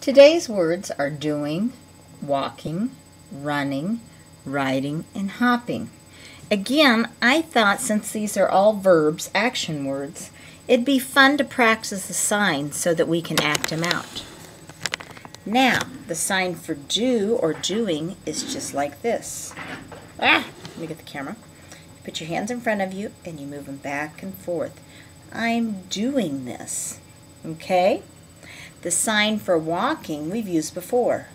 Today's words are doing, walking, running, riding, and hopping. Again, I thought since these are all verbs, action words, it'd be fun to practice the signs so that we can act them out. Now, the sign for do or doing is just like this. Let me get the camera. Put your hands in front of you and you move them back and forth. I'm doing this. Okay? The sign for walking we've used before.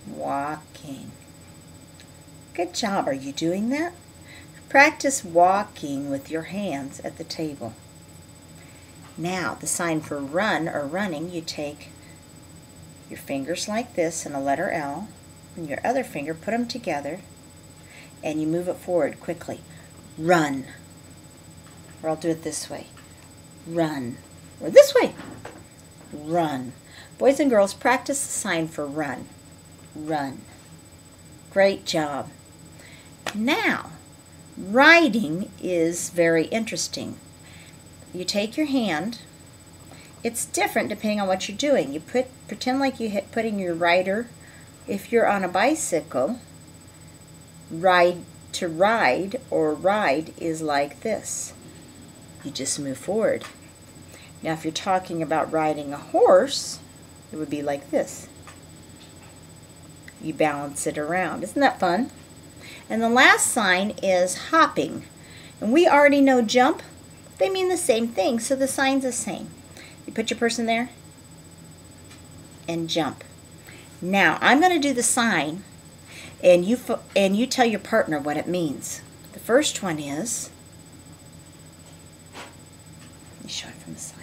Walking. Good job. Are you doing that? Practice walking with your hands at the table. Now, the sign for run or running, you take your fingers like this and a letter L, and your other finger, put them together, and you move it forward quickly. Run. Or I'll do it this way. Run. Or this way. Run. Boys and girls, practice the sign for run. Run. Great job. Now, riding is very interesting. You take your hand. It's different depending on what you're doing. You pretend like you're putting your rider. If you're on a bicycle, to ride or ride is like this. You just move forward. Now, if you're talking about riding a horse, it would be like this. You balance it around. Isn't that fun? And the last sign is hopping. And we already know jump. They mean the same thing, so the sign's the same. You put your person there and jump. Now, I'm going to do the sign, and you tell your partner what it means. The first one is, let me show it from the side.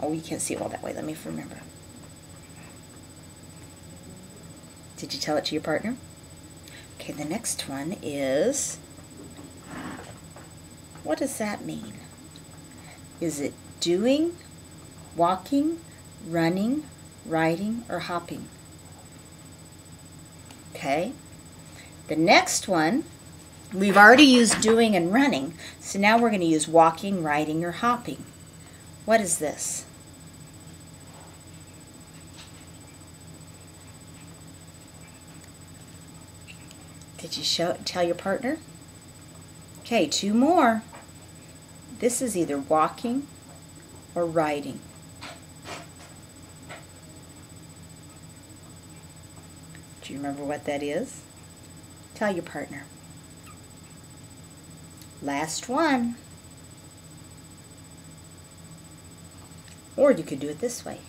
Oh, you can't see it all that way. Let me remember. Did you tell it to your partner? Okay, the next one is, what does that mean? Is it doing, walking, running, riding, or hopping? Okay. The next one, we've already used doing and running, so now we're going to use walking, riding, or hopping. What is this? Did you tell your partner? Okay, two more. This is either walking or riding. Do you remember what that is? Tell your partner. Last one. Or you could do it this way.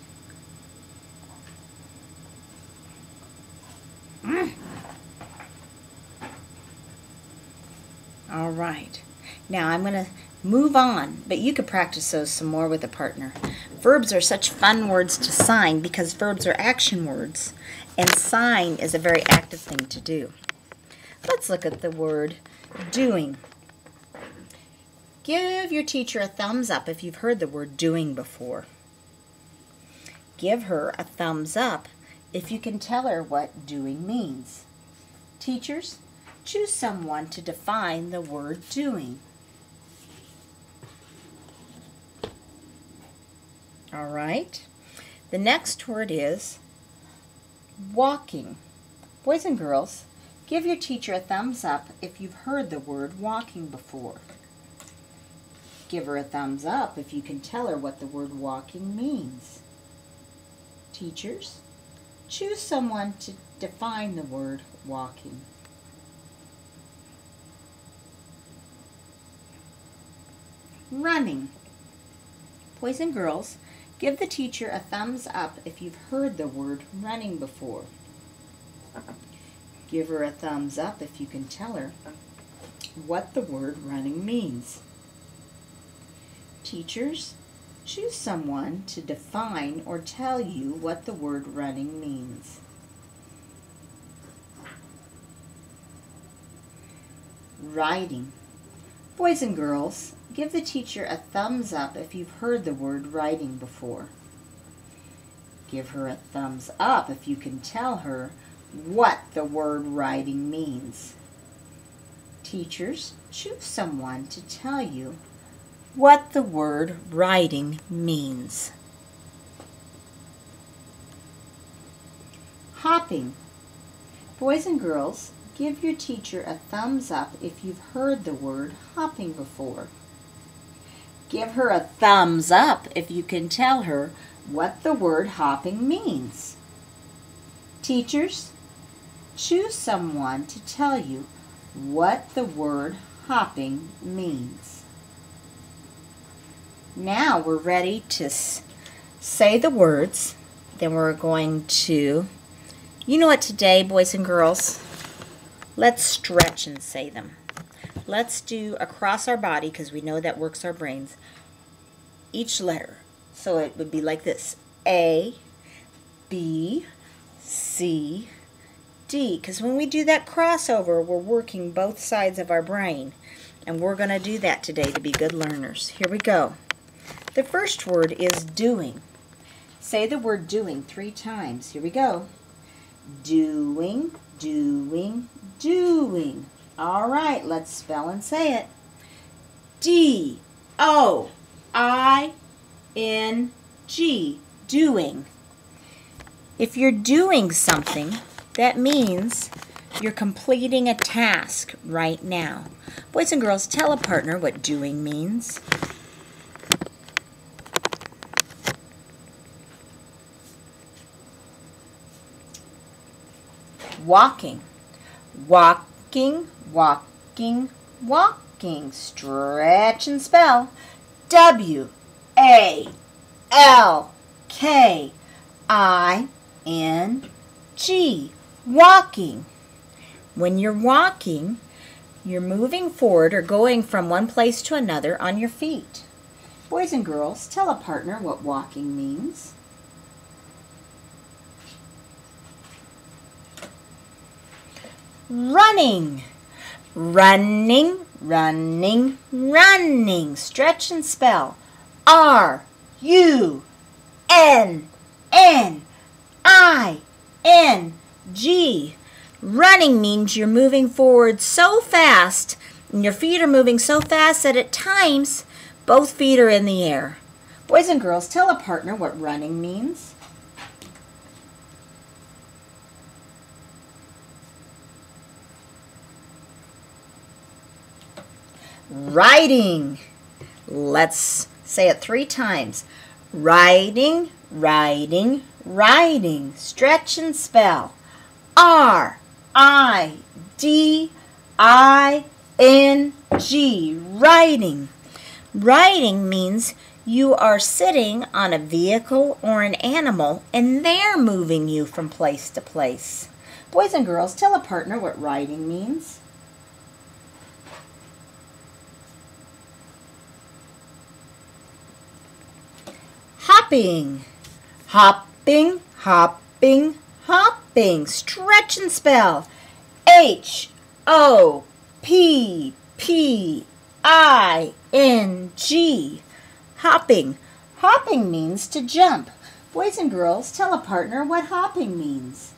All right. Now I'm going to move on, but you could practice those some more with a partner. Verbs are such fun words to sign because verbs are action words, and sign is a very active thing to do. Let's look at the word doing. Give your teacher a thumbs up if you've heard the word doing before. Give her a thumbs up if you can tell her what doing means. Teachers, choose someone to define the word doing. All right. The next word is walking. Boys and girls, give your teacher a thumbs up if you've heard the word walking before. Give her a thumbs up if you can tell her what the word walking means. Teachers, choose someone to define the word walking. Running. Boys and girls, give the teacher a thumbs up if you've heard the word running before. Give her a thumbs up if you can tell her what the word running means. Teachers, choose someone to define or tell you what the word running means. Riding. Boys and girls, give the teacher a thumbs up if you've heard the word riding before. Give her a thumbs up if you can tell her what the word riding means. Teachers, choose someone to tell you what the word riding means. Hopping. Boys and girls, give your teacher a thumbs up if you've heard the word hopping before. Give her a thumbs up if you can tell her what the word hopping means. Teachers, choose someone to tell you what the word hopping means. Now we're ready to say the words. Then we're going to, you know what, today, boys and girls, let's stretch and say them. Let's do across our body, because we know that works our brains, each letter. So it would be like this: A, B, C, D. Because when we do that crossover, we're working both sides of our brain. And we're going to do that today to be good learners. Here we go. The first word is doing. Say the word doing 3 times. Here we go. Doing, doing, doing. All right, let's spell and say it. D-O-I-N-G, doing. If you're doing something, that means you're completing a task right now. Boys and girls, tell a partner what doing means. Walking. Walking, walking, walking. Stretch and spell. W-A-L-K-I-N-G. Walking. When you're walking, you're moving forward or going from one place to another on your feet. Boys and girls, tell a partner what walking means. Running. Running, running, running. Stretch and spell. R-U-N-N-I-N-G. Running means you're moving forward so fast, and your feet are moving so fast that at times both feet are in the air. Boys and girls, tell a partner what running means. Riding. Let's say it 3 times. Riding, riding, riding. Stretch and spell. R-I-D-I-N-G. Riding. Riding means you are sitting on a vehicle or an animal and they're moving you from place to place. Boys and girls, tell a partner what riding means. Hopping. Hopping, hopping, hopping. Stretch and spell. H-O-P-P-I-N-G. Hopping. Hopping means to jump. Boys and girls, tell a partner what hopping means.